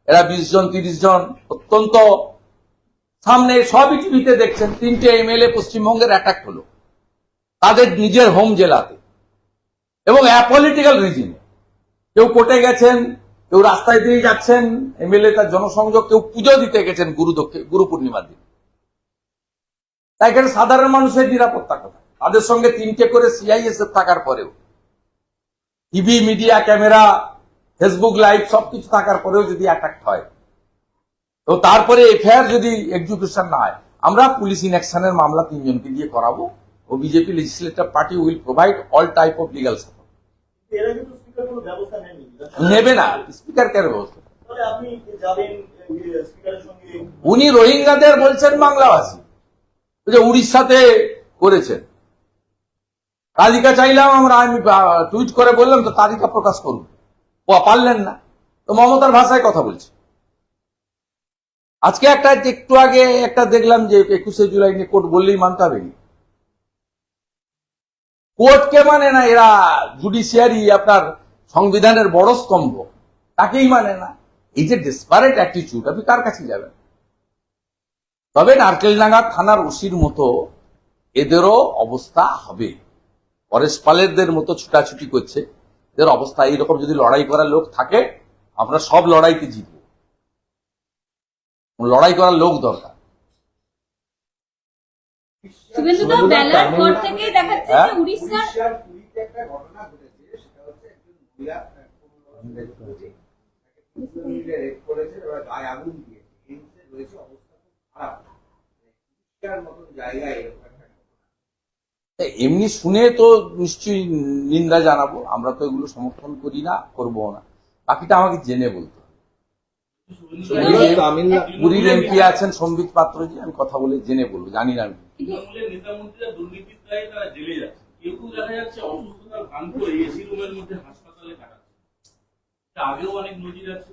S1: এরা 20 জন 30 জন, অত্যন্ত সামনে সবই টিভিতে দেখছেন, 3টে এমএলএ পশ্চিমবঙ্গের অ্যাটাক হলো তাদের নিজের হোম জেলাতে, এবং অ্যাপলিটিক্যাল রিজনে। কেউ কোর্টে গেছেন, কেউ রাস্তায় দিয়ে যাচ্ছেন, এমএলএ তার জনসংযোগ, কেউ পুজো দিতে গেছেন গুরু পূর্ণিমার দিন। তাই এখানে সাধারণ মানুষের নিরাপত্তা কোথায়? তাদের সঙ্গে 3টে করে সিআইএসএফ থাকার পরেও, TV, media, camera, Facebook live সবকিছু থাকার পরেও যদি অ্যাটাক হয়, তো তারপরে এফআইআর যদি এক্সিকিউশন না হয়, আমরা পুলিশ ইনঅ্যাকশনের মামলা 3 জনকে দিয়ে করাবো, ও BJP legislative party will provide all type of legal support. নেবে না স্পিকার, কেন ব্যবস্থা? উনি রোহিঙ্গাদের বলছেন বাংলাভাষী, যে উড়িষ্যাতে করেছেন। তালিকা চাইলাম আমরা, আমি টুইট করে বললাম তো তালিকা প্রকাশ করুন, পারলেন না, তো মমতার ভাষায় কথা বলছে। আজকে একটু আগে একটা দেখলাম যে 21শে জুলাই নিয়ে কোর্ট বললেই মানতে হবে। কোর্টকে মানে না এরা, জুডিশিয়ারি আপনার সংবিধানের বড় স্তম্ভ, তাকেই মানে না। এই যে ডেসপারেট অ্যাটিটিউড, আপনি কার কাছে যাবেন? তবে নারকেলডাঙ্গা থানার ওসির মতো এদেরও অবস্থা হবে। পরেশ পালেরদের মতো ছুটাছুটি করছে, এদের অবস্থা এইরকম। যদি লড়াই করার লোক থাকে, আমরা সব লড়াইতে জিতব। লড়াই করার লোক দরকার।
S3: শুভেন্দুদা, বেলার পর থেকেই দেখাচ্ছে যে উড়িষ্যার
S4: পুরীতে একটা ঘটনা ঘটেছে, সেটা হচ্ছে একজন মহিলা রেপ করেছে, এবার গায়ে আগুন দিয়েছে, এইমসে রয়েছে, অবস্থা খুব খারাপ। উড়িষ্যার মতন জায়গায় এরকম একটা ঘটনা,
S1: এমনি শুনে তো নিশ্চয়ই নিন্দা জানাবো, আমরা তো এগুলো সমর্থন করি না, করবো না। বাকিটা আমাকে জেনে বলতে হবে। পুরীর এমপি আছেন সম্বিত পাত্রজি, আমি কথা বলে জেনে বলবো, জানি না আমি।
S5: তৃণমূলের নেতামন্ত্রীরা দুর্নীতির দায়ে তারা জেলে যাচ্ছে, কেউ কেউ দেখা যাচ্ছে অসুস্থতার ভান করে এসি রুমের মধ্যে হাসপাতালে কাটাচ্ছে। আগেও অনেক নজির আছে।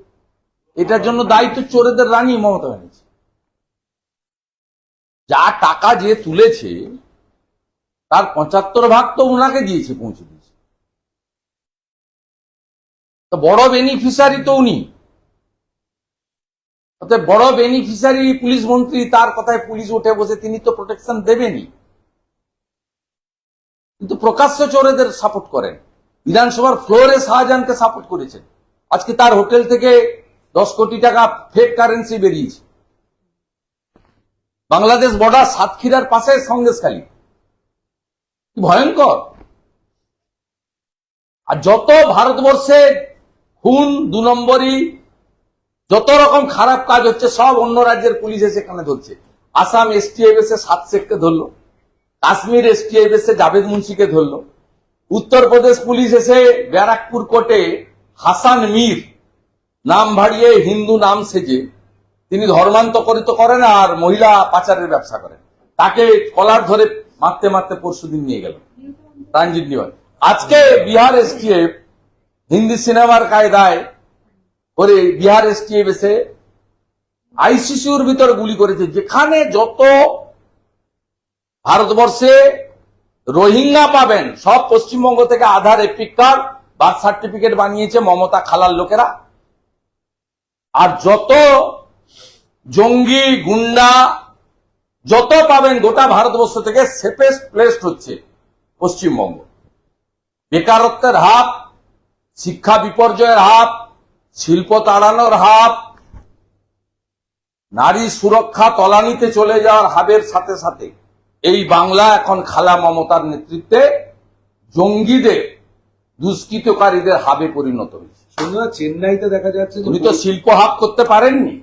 S1: এটার জন্য দায়িত্ব চোরেদের রানী মমতা ব্যানার্জি। যা টাকা যে তুলেছে তার 75 ভাগ তো উনাকে দিয়েছে, পৌঁছে দিয়েছে। তো বড় বেনিফিশিয়ারি তো উনি, বড় বেনিফিশিয়ারি পুলিশ মন্ত্রী, তার কথায় পুলিশ উঠে বসে, তিনি তো প্রোটেকশন দেবেনই, কিন্তু প্রকাশ্য চোরেদের সাপোর্ট করেন। বিধানসভার ফ্লোরে শাহজাহানকে সাপোর্ট করেছেন। আজকে তার হোটেল থেকে 10 কোটি টাকা ফেক কারেন্সি বেরিয়েছে। বাংলাদেশ বর্ডার সাতক্ষীরার পাশে সন্দেশখালী, কি ভয়ঙ্কর। আর যত ভারতবর্ষে খুন, 2 নম্বরই, যত রকম খারাপ কাজ হচ্ছে, সব অন্য রাজ্যের পুলিশ এসে এখানে ধরছে। আসাম এসটিএফ এসে 7 শেখকে ধরলো, কাশ্মীর এসটিএফ এসে জাভেদ মুন্সিকে ধরলো, উত্তরপ্রদেশ পুলিশ এসে ব্যারাকপুর কোর্টে হাসান মীর, নাম ভাড়িয়ে হিন্দু নাম সেজে, তিনি ধর্মান্তরিত করেন আর মহিলা পাচারের ব্যবসা করেন, তাকে কলার ধরে মারতে মারতে পরশুদিন নিয়ে গেল ট্রানজিট নিয়ে। আজকে বিহার এসটিএফ হিন্দি সিনেমার কায়দায় করে বিহার এসটিএফ এসে আইসিসিউর ভিতরে গুলি করেছে। যেখানে যত ভারতবর্ষে রোহিঙ্গা পাবেন, সব পশ্চিমবঙ্গ থেকে আধার, এপিক কার্ড, বার্থ সার্টিফিকেট বানিয়েছে মমতা খালার লোকেরা। আর যত জঙ্গি, গুন্ডা যত পাবেন গোটা ভারতবর্ষ থেকে, সেফেস্ট প্লেসড হচ্ছে পশ্চিমবঙ্গ। বেকারত্বের হাত, শিক্ষা বিপর্যয়ের হাত, শিল্প তাড়ানোর হাত, নারী সুরক্ষা তলানিতে চলে যাওয়ার হাবের সাথে সাথে এই বাংলা এখন খালা মমতার নেতৃত্বে জঙ্গিদের, দুষ্কৃতকারীদের হাবে পরিণত হয়েছে।
S6: সন্ধ্যা চেন্নাইতে দেখা যাচ্ছে যে
S1: উনি তো শিল্প হাব করতে পারেননি।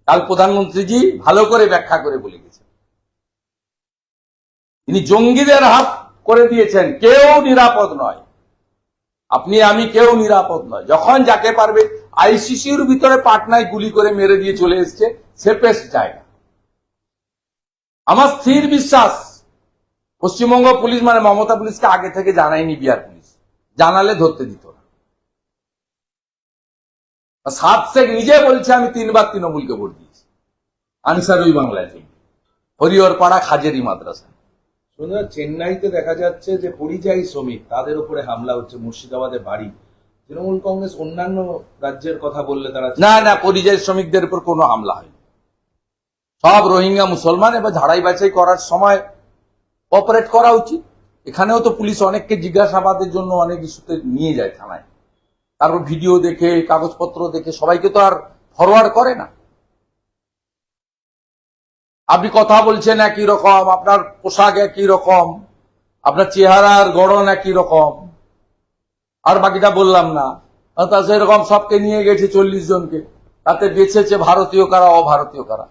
S1: কাল প্রধানমন্ত্রীজি ভালো করে ব্যাখ্যা করে বলে গেছেন, তিনি জঙ্গিদের হাব করে দিয়েছেন। কেউ নিরাপদ নয়, আপনি আমি কেউ নিরাপদ নয়। যখন যাকে পারবে, আইসিসির ভিতরে পাটনায় গুলি করে মেরে দিয়ে চলে এসছে, সেফেস্ট জায়গা। আমার স্থির বিশ্বাস পশ্চিমবঙ্গ পুলিশ মানে মমতা পুলিশকে আগে থেকে জানায়নি বিহার পুলিশ, জানালে ধরতে দিত না। সাত শেখ নিজে বলছে আমি 3 বার তৃণমূলকে ভোট দিয়েছি। আনসার ওই বাংলায় হরিহরপাড়া খাজেরি মাদ্রাসা।
S6: সন্ধ্যা চেন্নাইতে দেখা যাচ্ছে যে পরিযায়ী শ্রমিক তাদের উপরে হামলা হচ্ছে, মুর্শিদাবাদে বাড়ি। তৃণমূল কংগ্রেস অন্যান্য রাজ্যের কথা বললে তারা
S1: না, পরিযায়ী শ্রমিকদের উপর কোনো হামলা হয়নি। সব রোহিঙ্গা মুসলমান, এবার ঝাড়াই বাছাই করার সময় অপারেট করা উচিত। এখানেও তো পুলিশ অনেককে জিজ্ঞাসাবাদের জন্য অনেক ইস্যুতে নিয়ে যায় থানায়, তারপর ভিডিও দেখে কাগজপত্র দেখে সবাইকে তো আর ফরওয়ার্ড করে না। আপনি কথা বলছেন একই রকম, আপনার পোশাক একই রকম, আপনার চেহারার গড়ন একই রকম, আর বাকিটা বললাম না। তা সেরকম সবকে নিয়ে গেছে 40 জনকে, তাতে বেঁচেছে ভারতীয় কারা অভারতীয় কারা।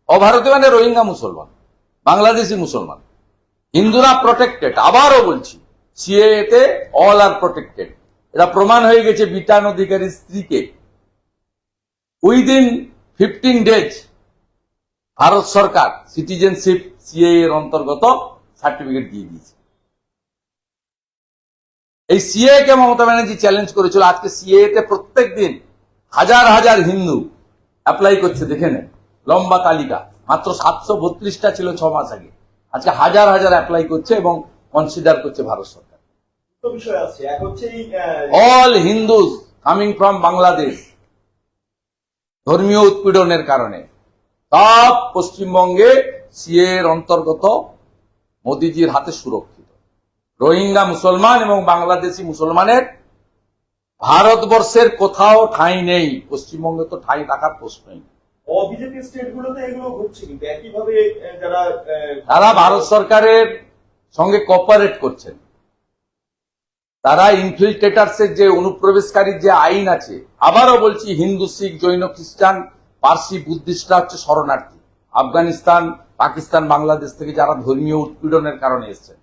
S1: অভারতীয় মানে রোহিঙ্গা মুসলমান, বাংলাদেশি মুসলমান। হিন্দুরা প্রোটেক্টেড, আবারও বলছি সিএএ তে অল আর প্রোটেক্টেড। এটা প্রমাণ হয়ে গেছে বিটান অধিকারীর স্ত্রীকে উইদিন 15 ডেজ ভারত সরকার সিটিজেনশিপ সিএএ এর অন্তর্গত সার্টিফিকেট দিয়ে দিয়েছে। এই সিএএ কে মমতা ব্যানার্জি চ্যালেঞ্জ করেছিল। আজকে সিএএ তে প্রত্যেক দিন হাজার হাজার হিন্দু অ্যাপ্লাই করছে, দেখে নেন লম্বা তালিকা। মাত্র 732টা ছিল 6 মাস আগে, আজকে হাজার হাজার অ্যাপ্লাই করছে এবং কনসিডার করছে ভারত সরকার।
S7: বিষয় আছে, এক হচ্ছে
S1: all Hindus coming from Bangladesh ধর্মীয় উৎপীড়নের কারণে সব পশ্চিমবঙ্গে সিএ এর অন্তর্গত মোদিজির হাতে সুরক্ষিত। রোহিঙ্গা মুসলমান এবং বাংলাদেশি মুসলমানের ভারতবর্ষের কোথাও ঠাঁই নেই, পশ্চিমবঙ্গে তো ঠাঁই রাখার প্রশ্নই।
S7: বিজেপি স্টেট গুলোতে এগুলো ঘটছে, কিন্তু একইভাবে যারা
S1: তারা ভারত সরকারের সঙ্গে কোঅপারেট করছেন। তারা ইনফিল্ট্রেটার্সের যে অনুপ্রবেশকারীর যে আইন আছে, আবারও বলছি হিন্দু, শিখ, জৈন, খ্রিস্টান, পার্সি, বুদ্ধিস্টরা হচ্ছে শরণার্থী আফগানিস্তান, পাকিস্তান, বাংলাদেশ থেকে যারা ধর্মীয় উৎপীড়নের কারণে এসেছেন।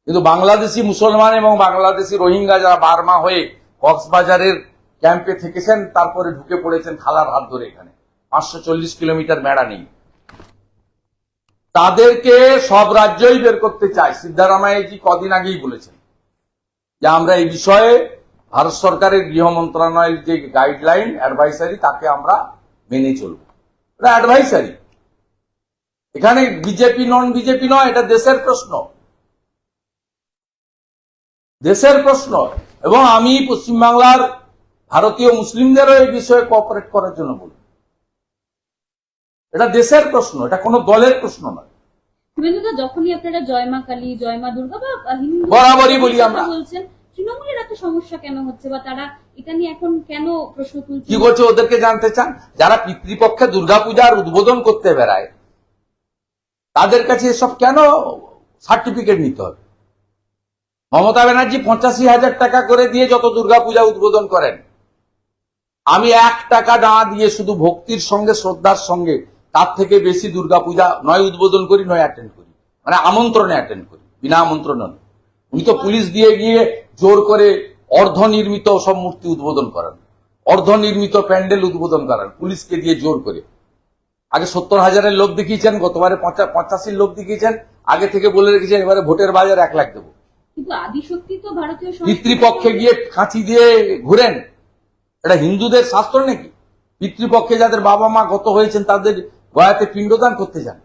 S1: কিন্তু বাংলাদেশি মুসলমান এবং বাংলাদেশি রোহিঙ্গা যারা বার্মা হয়ে কক্সবাজারের ক্যাম্পে থেকেছেন, তারপরে ঢুকে পড়েছেন খালার হাত ধরে এখানে 540 কিলোমিটার মেড়া নেই, তাদেরকে সব রাজ্যই বের করতে চায়। সিদ্ধারামাইয়াজি কদিন আগেই বলেছেন যে আমরা এই বিষয়ে ভারত সরকারের গৃহ মন্ত্রণালয়ের যে গাইডলাইন অ্যাডভাইসারি তাকে আমরা মেনে চলব। এটা অ্যাডভাইসারি, এখানে বিজেপি নন বিজেপি নয়, এটা দেশের প্রশ্ন, দেশের প্রশ্ন। এবং আমি পশ্চিমবাংলার ভারতীয় মুসলিমদেরও এই বিষয়ে কোঅপারেট করার জন্য বলব। এটা দেশের প্রশ্ন, এটা কোনো দলের প্রশ্ন নয়।
S3: শুভেন্দুদা, যখনই আপনারা জয় মা কালী, জয় মা দুর্গা বা হিন্দু
S1: বরাবরই বলি আমরা,
S3: বলছেন, তৃণমূলের এত সমস্যা কেন হচ্ছে বা তারা এটা নিয়ে এখন কেন প্রশ্ন তুলছে?
S1: কি করছে ওদেরকে জানতে চান? যারা পিতৃপক্ষে দুর্গাপূজার উদ্বোধন করতে বেড়ায় তাদের কাছে এসব কেন সার্টিফিকেট নিতে হবে? মমতা ব্যানার্জি 85,000 টাকা করে দিয়ে যত দুর্গাপূজা উদ্বোধন করেন, আমি 1 টাকা না দিয়ে শুধু ভক্তির সঙ্গে শ্রদ্ধার সঙ্গে তার থেকে বেশি দুর্গাপূজা নয় উদ্বোধন করি নয় অ্যাটেন্ড করি, মানে আমন্ত্রণে অ্যাটেন্ড করি, বিনা আমন্ত্রণে। উনি তো পুলিশ দিয়ে গিয়ে জোর করে অর্ধনির্মিত সব মূর্তি উদ্বোধন করান, অর্ধনির্মিত প্যান্ডেল উদ্বোধন করান পুলিশকে দিয়ে জোর করে। আগে 70,000-এর লোভ দেখিয়েছেন, গতবারে 85 লোভ দেখিয়েছেন, আগে থেকে বলে রেখেছেন এবারে ভোটের বাজার 1 লাখ দেবো।
S3: কিন্তু আদিশক্তি তো ভারতীয়
S1: পিতৃপক্ষে গিয়ে কাঁচি দিয়ে ঘুরেন, এটা হিন্দুদের শাস্ত্র নাকি? পিতৃপক্ষে যাদের বাবা মা গত হয়েছেন তাদের গয়াতে পিণ্ডদান করতে যান,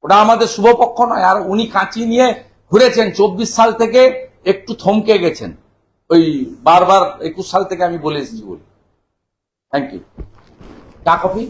S1: ওটা আমাদের শুভপক্ষ নয়। আর উনি কাঁচি নিয়ে ঘুরেছেন 24 সাল থেকে, একটু থমকে গেছেন, ওই বারবার 21 সাল থেকে আমি বলে এসেছি বলি। Thank you. চা কফি।